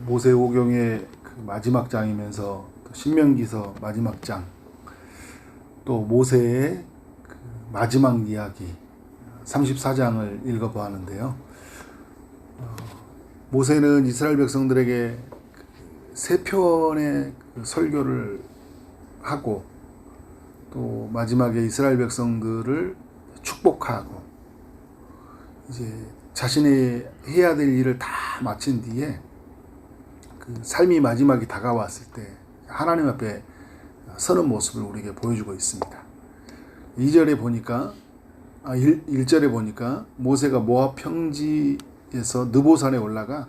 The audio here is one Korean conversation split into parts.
모세오경의 그 마지막 장이면서 또 신명기서 마지막 장, 또 모세의 그 마지막 이야기 34장을 읽어보았는데요. 모세는 이스라엘 백성들에게 세 편의 그 설교를 하고 또 마지막에 이스라엘 백성들을 축복하고 이제 자신이 해야 될 일을 다 마친 뒤에 그 삶이 마지막이 다가왔을 때 하나님 앞에 서는 모습을 우리에게 보여주고 있습니다. 2절에 보니까 1절에 보니까 모세가 모압 평지에서 느보산에 올라가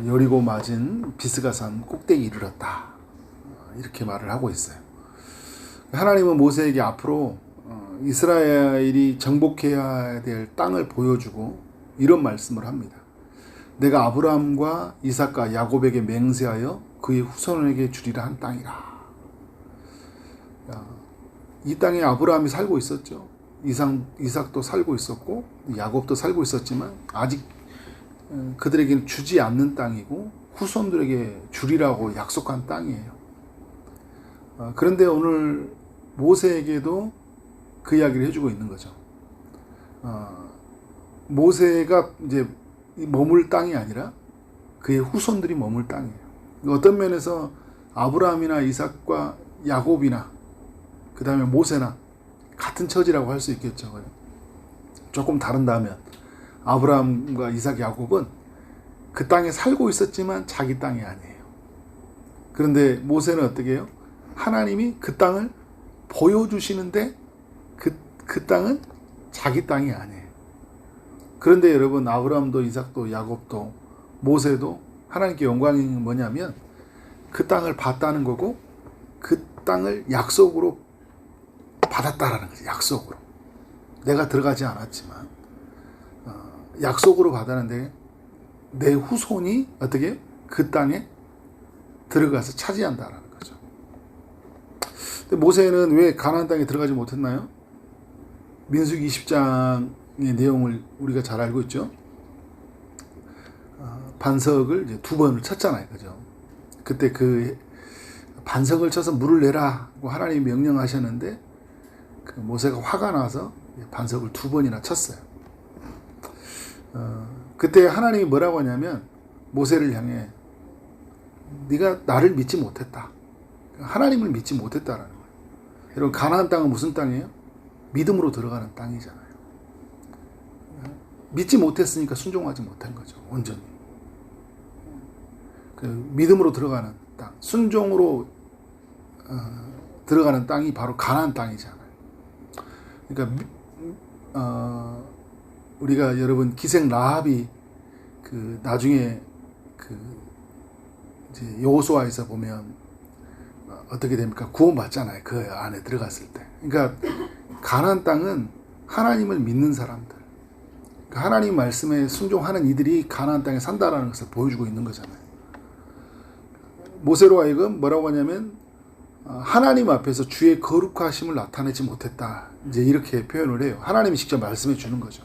여리고 맞은 비스가산 꼭대기에 이르렀다, 이렇게 말을 하고 있어요. 하나님은 모세에게 앞으로 이스라엘이 정복해야 될 땅을 보여주고 이런 말씀을 합니다. 내가 아브라함과 이삭과 야곱에게 맹세하여 그의 후손에게 주리라 한 땅이라. 이 땅에 아브라함이 살고 있었죠. 이삭도 살고 있었고 야곱도 살고 있었지만 아직 그들에게는 주지 않는 땅이고 후손들에게 주리라고 약속한 땅이에요. 그런데 오늘 모세에게도 그 이야기를 해주고 있는 거죠. 모세가 이제 머물 땅이 아니라 그의 후손들이 머물 땅이에요. 어떤 면에서 아브라함이나 이삭과 야곱이나 그 다음에 모세나 같은 처지라고 할 수 있겠죠. 조금 다른다면 아브라함과 이삭, 야곱은 그 땅에 살고 있었지만 자기 땅이 아니에요. 그런데 모세는 어떻게 해요? 하나님이 그 땅을 보여주시는데 그 땅은 자기 땅이 아니에요. 그런데 여러분, 아브라함도 이삭도 야곱도 모세도 하나님께 영광이 뭐냐면 그 땅을 봤다는 거고 그 땅을 약속으로 받았다라는 거죠. 약속으로. 내가 들어가지 않았지만 약속으로 받았는데 내 후손이 어떻게 해요? 그 땅에 들어가서 차지한다라는 거죠. 근데 모세는 왜 가나안 땅에 들어가지 못했나요? 민수기 20장의 내용을 우리가 잘 알고 있죠. 반석을 이제 2번을 쳤잖아요. 그죠? 그때 그 반석을 쳐서 물을 내라고 하나님이 명령하셨는데 그 모세가 화가 나서 반석을 2번이나 쳤어요. 그때 하나님이 뭐라고 하냐면 모세를 향해 네가 나를 믿지 못했다. 하나님을 믿지 못했다라는 거예요. 여러분, 가나안 땅은 무슨 땅이에요? 믿음으로 들어가는 땅이잖아요. 믿지 못했으니까 순종하지 못한 거죠. 온전히. 그 믿음으로 들어가는 땅, 순종으로 들어가는 땅이 바로 가나안 땅이잖아요. 그러니까 우리가 여러분 기생 라합이 그 나중에 그 이제 여호수아에서 보면 어떻게 됩니까? 구원받잖아요. 그 안에 들어갔을 때. 그러니까 가나안 땅은 하나님을 믿는 사람들, 그러니까 하나님 말씀에 순종하는 이들이 가나안 땅에 산다라는 것을 보여주고 있는 거잖아요. 모세로 하여금 뭐라고 하냐면 하나님 앞에서 주의 거룩하심을 나타내지 못했다, 이제 이렇게 표현을 해요. 하나님이 직접 말씀해 주는 거죠.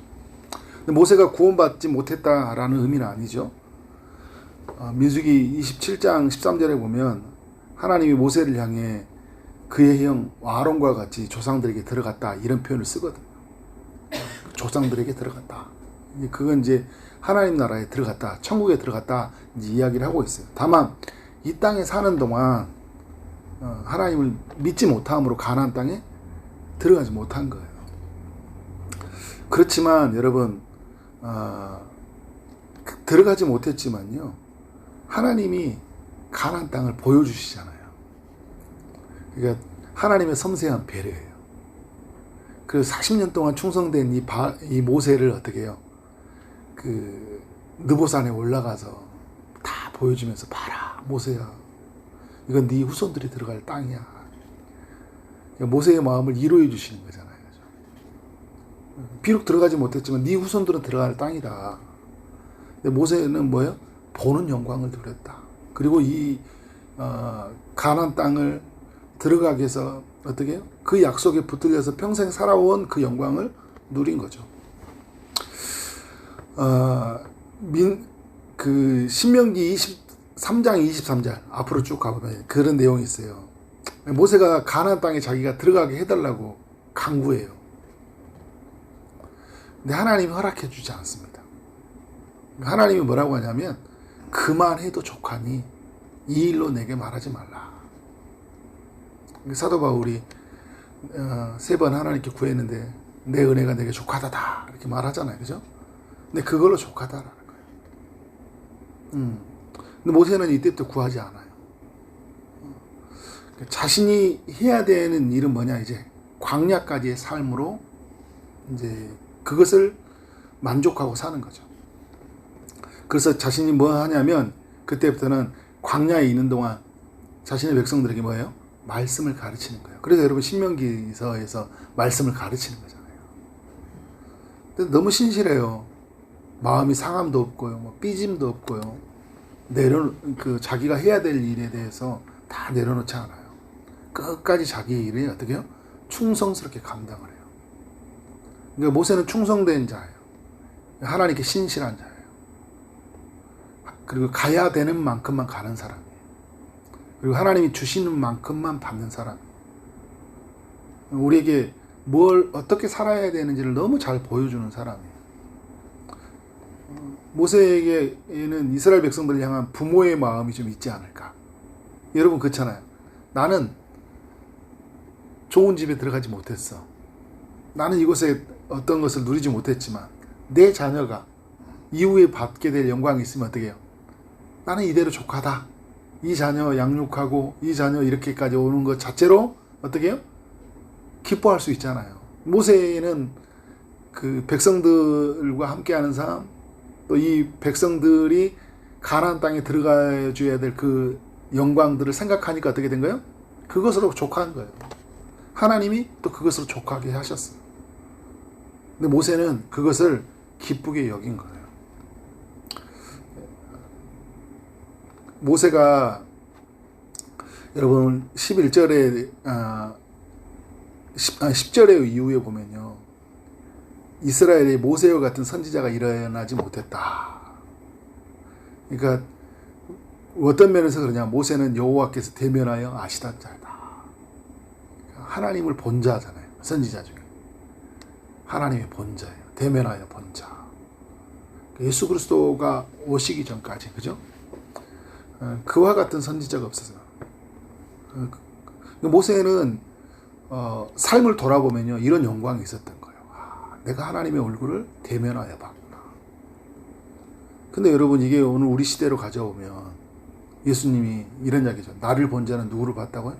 근데 모세가 구원받지 못했다라는 의미는 아니죠. 민수기 27장 13절에 보면 하나님이 모세를 향해 그의 형 아론과 같이 조상들에게 들어갔다, 이런 표현을 쓰거든요. 조상들에게 들어갔다. 그건 이제 하나님 나라에 들어갔다, 천국에 들어갔다, 이제 이야기를 하고 있어요. 다만 이 땅에 사는 동안 하나님을 믿지 못함으로 가나안 땅에 들어가지 못한 거예요. 그렇지만 여러분, 들어가지 못했지만요, 하나님이 가나안 땅을 보여주시잖아요. 그러니까 하나님의 섬세한 배려예요. 그 40년 동안 충성된 이 모세를 어떻게 해요? 그 느보산에 올라가서 다 보여주면서, 봐라 모세야, 이건 네 후손들이 들어갈 땅이야. 그러니까 모세의 마음을 이루어 주시는 거잖아요. 비록 들어가지 못했지만 네 후손들은 들어갈 땅이다. 근데 모세는 뭐예요? 보는 영광을 누렸다. 그리고 이 가나안 땅을 들어가게 해서 어떻게 해요? 그 약속에 붙들려서 평생 살아온 그 영광을 누린 거죠. 그 신명기 3장 23절 앞으로 쭉 가보면 그런 내용이 있어요. 모세가 가나안 땅에 자기가 들어가게 해달라고 강구해요. 근데 하나님이 허락해 주지 않습니다. 하나님이 뭐라고 하냐면 그만해도 족하니 이 일로 내게 말하지 말라. 사도 바울이 3번 하나님께 구했는데 내 은혜가 내게 족하다다 이렇게 말하잖아요. 그죠? 근데 그걸로 족하다라는 거예요. 근데 모세는 이때부터 구하지 않아요. 자신이 해야 되는 일은 뭐냐, 이제 광야까지의 삶으로 이제 그것을 만족하고 사는 거죠. 그래서 자신이 뭐 하냐면 그때부터는 광야에 있는 동안 자신의 백성들에게 뭐예요? 말씀을 가르치는 거예요. 그래서 여러분 신명기서에서 말씀을 가르치는 거잖아요. 근데 너무 신실해요. 마음이 상함도 없고요, 뭐 삐짐도 없고요. 자기가 해야 될 일에 대해서 다 내려놓지 않아요. 끝까지 자기의 일을 어떻게 해요? 충성스럽게 감당을 해요. 그러니까 모세는 충성된 자예요. 하나님께 신실한 자예요. 그리고 가야 되는 만큼만 가는 사람이에요. 그리고 하나님이 주시는 만큼만 받는 사람이에요. 우리에게 뭘 어떻게 살아야 되는지를 너무 잘 보여주는 사람이에요. 모세에게는 이스라엘 백성들을 향한 부모의 마음이 좀 있지 않을까. 여러분 그렇잖아요. 나는 좋은 집에 들어가지 못했어. 나는 이곳에 어떤 것을 누리지 못했지만 내 자녀가 이후에 받게 될 영광이 있으면 어떻게 해요? 나는 이대로 족하다. 이 자녀 양육하고 이 자녀 이렇게까지 오는 것 자체로 어떻게 해요? 기뻐할 수 있잖아요. 모세는 그 백성들과 함께하는 삶, 또 이 백성들이 가나안 땅에 들어가 줘야 될 그 영광들을 생각하니까 어떻게 된 거예요? 그것으로 족한 거예요. 하나님이 또 그것으로 족하게 하셨어요. 근데 모세는 그것을 기쁘게 여긴 거예요. 모세가 여러분 11절에 10절의 이후에 보면요, 이스라엘의 모세와 같은 선지자가 일어나지 못했다. 그러니까 어떤 면에서 그러냐, 모세는 여호와께서 대면하여 아시던 자다. 하나님을 본 자잖아요. 선지자 중에 하나님의 본 자예요. 대면하여 본 자. 예수 그리스도가 오시기 전까지, 그죠? 그와 같은 선지자가 없었어요. 모세는 삶을 돌아보면요, 이런 영광이 있었던 거예요. 내가 하나님의 얼굴을 대면하여 봤구나. 근데 여러분, 이게 오늘 우리 시대로 가져오면 예수님이 이런 이야기죠. 나를 본 자는 누구를 봤다고요?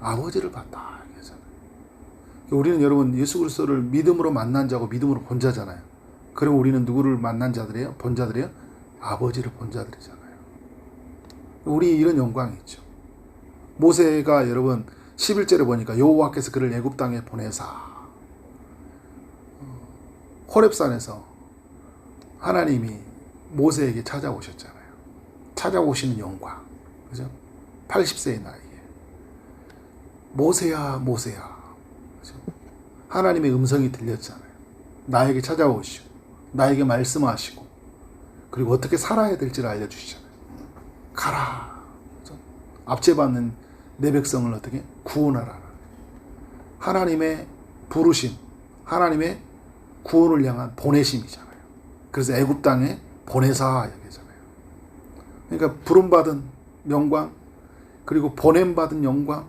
아버지를 봤다. 얘기하잖아요. 우리는 여러분 예수 그리스도를 믿음으로 만난 자고 믿음으로 본 자잖아요. 그럼 우리는 누구를 만난 자들이에요? 본 자들이에요? 아버지를 본 자들이잖아요. 우리 이런 영광이 있죠. 모세가 여러분 11절에 보니까 여호와께서 그를 애굽 땅에 보내사, 호렙산에서 하나님이 모세에게 찾아오셨잖아요. 찾아오시는 영광, 그죠? 80세의 나이에 모세야 모세야, 그죠? 하나님의 음성이 들렸잖아요. 나에게 찾아오시고 나에게 말씀하시고 그리고 어떻게 살아야 될지를 알려주시잖아요. 가라, 그죠? 압제받는 내 백성을 어떻게 구원하라. 하나님의 부르심, 하나님의 구원을 향한 보내심이잖아요. 그래서 애굽 땅에 보내사 얘기잖아요. 그러니까 부름받은 영광, 그리고 보냄받은 영광,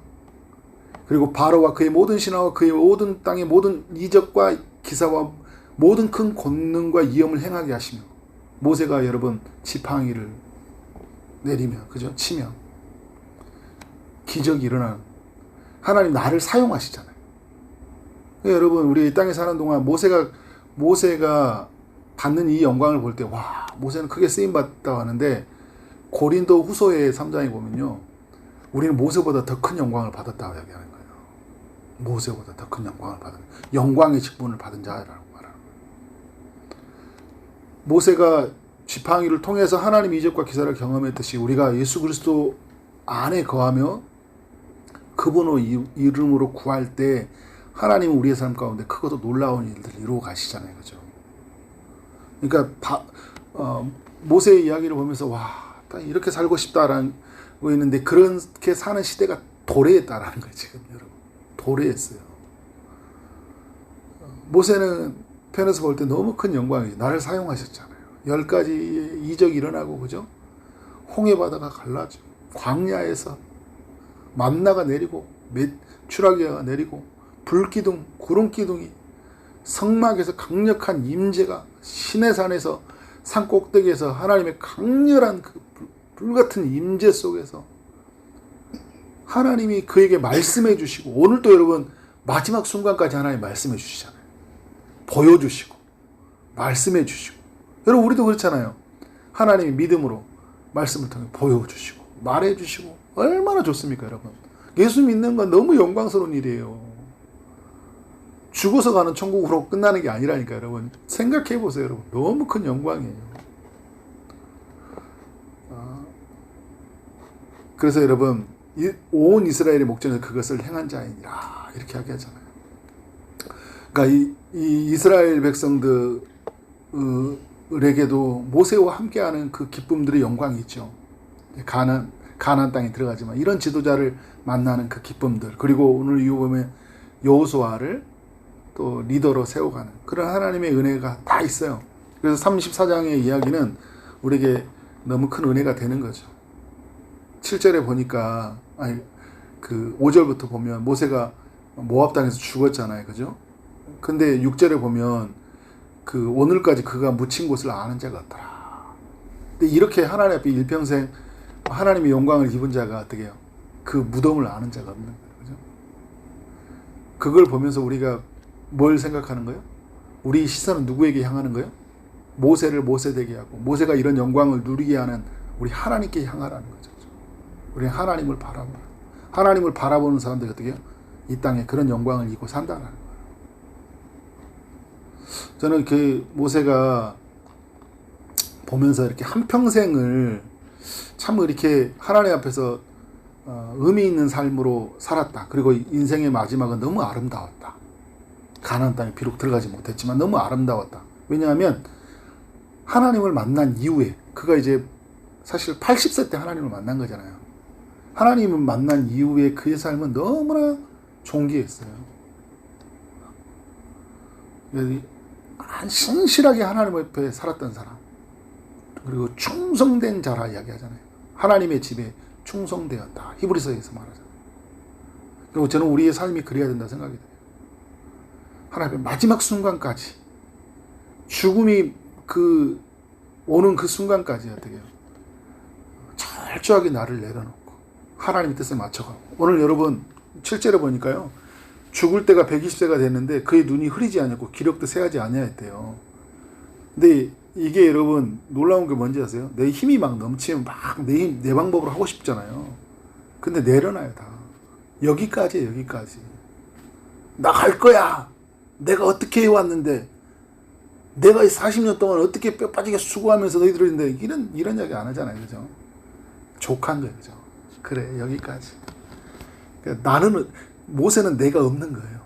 그리고 바로와 그의 모든 신하와 그의 모든 땅의 모든 이적과 기사와 모든 큰 권능과 위엄을 행하게 하시며, 모세가 여러분 지팡이를 내리며, 그죠? 치며 기적이 일어나는, 하나님 나를 사용하시잖아요. 그러니까 여러분, 우리 이 땅에 사는 동안 모세가 받는 이 영광을 볼 때, 와, 모세는 크게 쓰임받다고 하는데, 고린도 후서의 3장에 보면요, 우리는 모세보다 더 큰 영광을 받았다고 얘기하는 거예요. 모세보다 더 큰 영광을 받은, 영광의 직분을 받은 자라고 말하는 거예요. 모세가 지팡이를 통해서 하나님의 이적과 기사를 경험했듯이 우리가 예수 그리스도 안에 거하며 그분의 이름으로 구할 때 하나님은 우리의 삶 가운데 크고도 놀라운 일들을 이루어 가시잖아요. 그죠? 그러니까 모세의 이야기를 보면서 와, 이렇게 살고 싶다라고 있는데 그렇게 사는 시대가 도래했다라는 거예요. 지금 여러분 도래했어요. 모세는 편에서 볼 때 너무 큰 영광이에요. 나를 사용하셨잖아요. 10가지 이적이 일어나고 그죠? 홍해 바다가 갈라져 광야에서 만나가 내리고 추라기가 내리고 불기둥 구름기둥이 성막에서 강력한 임재가 시내산에서 산 꼭대기에서 하나님의 강렬한 그 불같은 임재 속에서 하나님이 그에게 말씀해 주시고 오늘도 여러분 마지막 순간까지 하나님 말씀해 주시잖아요. 보여주시고 말씀해 주시고 여러분 우리도 그렇잖아요. 하나님이 믿음으로 말씀을 통해 보여주시고 말해 주시고 얼마나 좋습니까 여러분. 예수 믿는 건 너무 영광스러운 일이에요. 죽어서 가는 천국으로 끝나는 게 아니라니까 여러분. 생각해 보세요 여러분. 너무 큰 영광이에요. 그래서 여러분 온 이스라엘의 목전에서 그것을 행한 자이니라 이렇게 하잖아요. 그러니까 이 이스라엘 백성들에게도 모세와 함께하는 그 기쁨들의 영광이 있죠. 가나안 땅에 들어가지만 이런 지도자를 만나는 그 기쁨들 그리고 오늘 이후 보면 여호수아를 또 리더로 세워가는 그런 하나님의 은혜가 다 있어요. 그래서 34장의 이야기는 우리에게 너무 큰 은혜가 되는 거죠. 7절에 보니까 그 5절부터 보면 모세가 모압 땅에서 죽었잖아요. 그죠? 근데 6절에 보면 그 오늘까지 그가 묻힌 곳을 아는 자가 없더라. 근데 이렇게 하나님 앞에 일평생 하나님의 영광을 입은 자가 어떻게 해요? 그 무덤을 아는 자가 없는 거예요. 그죠? 그걸 보면서 우리가 뭘 생각하는 거예요? 우리 시선은 누구에게 향하는 거예요? 모세를 모세되게 하고 모세가 이런 영광을 누리게 하는 우리 하나님께 향하라는 거죠. 우리는 하나님을 바라보는 하나님을 바라보는 사람들이 어떻게 해요? 이 땅에 그런 영광을 입고 산다는 거예요. 저는 그 모세가 보면서 이렇게 한평생을 참 이렇게 하나님 앞에서 의미 있는 삶으로 살았다. 그리고 인생의 마지막은 너무 아름다웠다. 가나안 땅에 비록 들어가지 못했지만 너무 아름다웠다. 왜냐하면 하나님을 만난 이후에 그가 이제 사실 80세 때 하나님을 만난 거잖아요. 하나님을 만난 이후에 그의 삶은 너무나 존귀했어요. 신실하게 하나님 앞에 살았던 사람 그리고 충성된 자라 이야기하잖아요. 하나님의 집에 충성되었다. 히브리서에서 말하잖아요. 그리고 저는 우리의 삶이 그래야 된다 생각이 돼요. 하나님의 마지막 순간까지 죽음이 오는 그 순간까지 어떻게 해요? 철저하게 나를 내려놓고 하나님의 뜻에 맞춰가고 오늘 여러분 7절에 보니까요. 죽을 때가 120세가 됐는데 그의 눈이 흐리지 않았고 기력도 새하지 아니하였대요. 근데 이게 여러분 놀라운 게 뭔지 아세요? 내 힘이 막 넘치면 막 내 방법으로 하고 싶잖아요. 근데 내려놔요 다. 여기까지예요 여기까지. 나 갈 거야. 내가 어떻게 해왔는데 내가 40년 동안 어떻게 뼈 빠지게 수고하면서 너희들인데 이런 이야기 안 하잖아요. 그죠? 족한 거예요. 그죠? 그래 여기까지. 그러니까 모세는 내가 없는 거예요.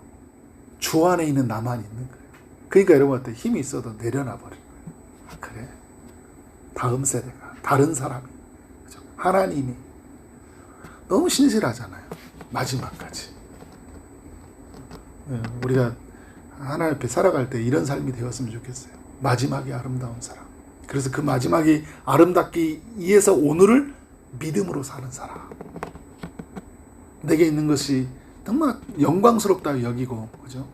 주 안에 있는 나만 있는 거예요. 그러니까 여러분한테 힘이 있어도 내려놔 버린 거예요. 그래 다음 세대가 다른 사람이 그죠? 하나님이 너무 신실하잖아요. 마지막까지. 우리가 하나님 앞에 살아갈 때 이런 삶이 되었으면 좋겠어요. 마지막이 아름다운 사람. 그래서 그 마지막이 아름답기 위해서 오늘을 믿음으로 사는 사람. 내게 있는 것이 정말 영광스럽다 여기고, 그죠?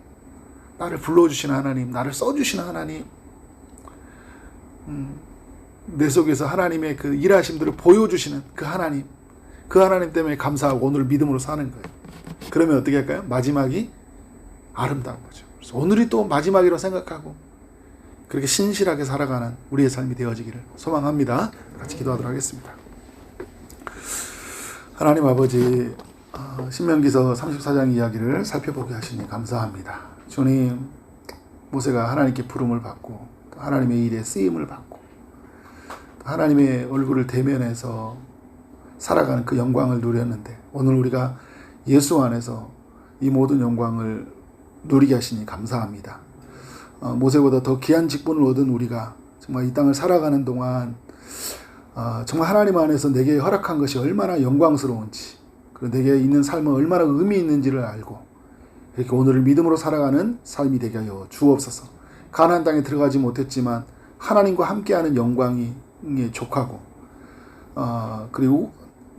나를 불러주시는 하나님, 나를 써주시는 하나님, 내 속에서 하나님의 그 일하심들을 보여주시는 그 하나님 때문에 감사하고 오늘 믿음으로 사는 거예요. 그러면 어떻게 할까요? 마지막이 아름다운 거죠. 그래서 오늘이 또 마지막이라고 생각하고 그렇게 신실하게 살아가는 우리의 삶이 되어지기를 소망합니다. 같이 기도하도록 하겠습니다. 하나님 아버지, 신명기서 34장 이야기를 살펴보게 하시니 감사합니다. 주님, 모세가 하나님께 부름을 받고 하나님의 일에 쓰임을 받고 하나님의 얼굴을 대면해서 살아가는 그 영광을 누렸는데 오늘 우리가 예수 안에서 이 모든 영광을 누리게 하시니 감사합니다. 모세보다 더 귀한 직분을 얻은 우리가 정말 이 땅을 살아가는 동안 정말 하나님 안에서 내게 허락한 것이 얼마나 영광스러운지, 그리고 내게 있는 삶은 얼마나 의미 있는지를 알고 이렇게 오늘을 믿음으로 살아가는 삶이 되게 하여 주옵소서. 가나안 땅에 들어가지 못했지만 하나님과 함께하는 영광이 족하고, 그리고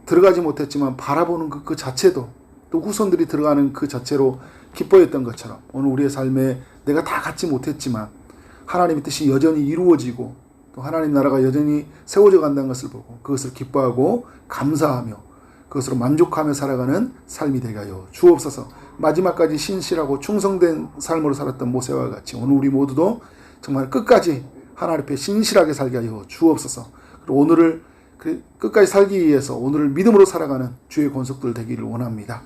들어가지 못했지만 바라보는 그 자체도 또 후손들이 들어가는 그 자체로 기뻐했던 것처럼, 오늘 우리의 삶에 내가 다 갖지 못했지만 하나님의 뜻이 여전히 이루어지고 또 하나님 나라가 여전히 세워져 간다는 것을 보고 그것을 기뻐하고 감사하며 그것으로 만족하며 살아가는 삶이 되게 하여 주옵소서. 마지막까지 신실하고 충성된 삶으로 살았던 모세와 같이 오늘 우리 모두도 정말 끝까지 하나님 앞에 신실하게 살게 하여 주옵소서. 그리고 오늘을 끝까지 살기 위해서 오늘을 믿음으로 살아가는 주의 권속들 되기를 원합니다.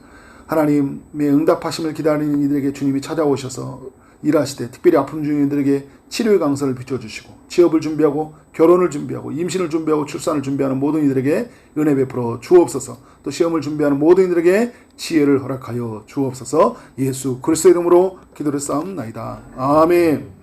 하나님의 응답하심을 기다리는 이들에게 주님이 찾아오셔서 일하시되, 특별히 아픔 중인 이들에게 치료의 강선을 비춰주시고, 취업을 준비하고 결혼을 준비하고 임신을 준비하고 출산을 준비하는 모든 이들에게 은혜 베풀어 주옵소서. 또 시험을 준비하는 모든 이들에게 지혜를 허락하여 주옵소서. 예수 그리스도의 이름으로 기도를 쌓옵나이다. 아멘.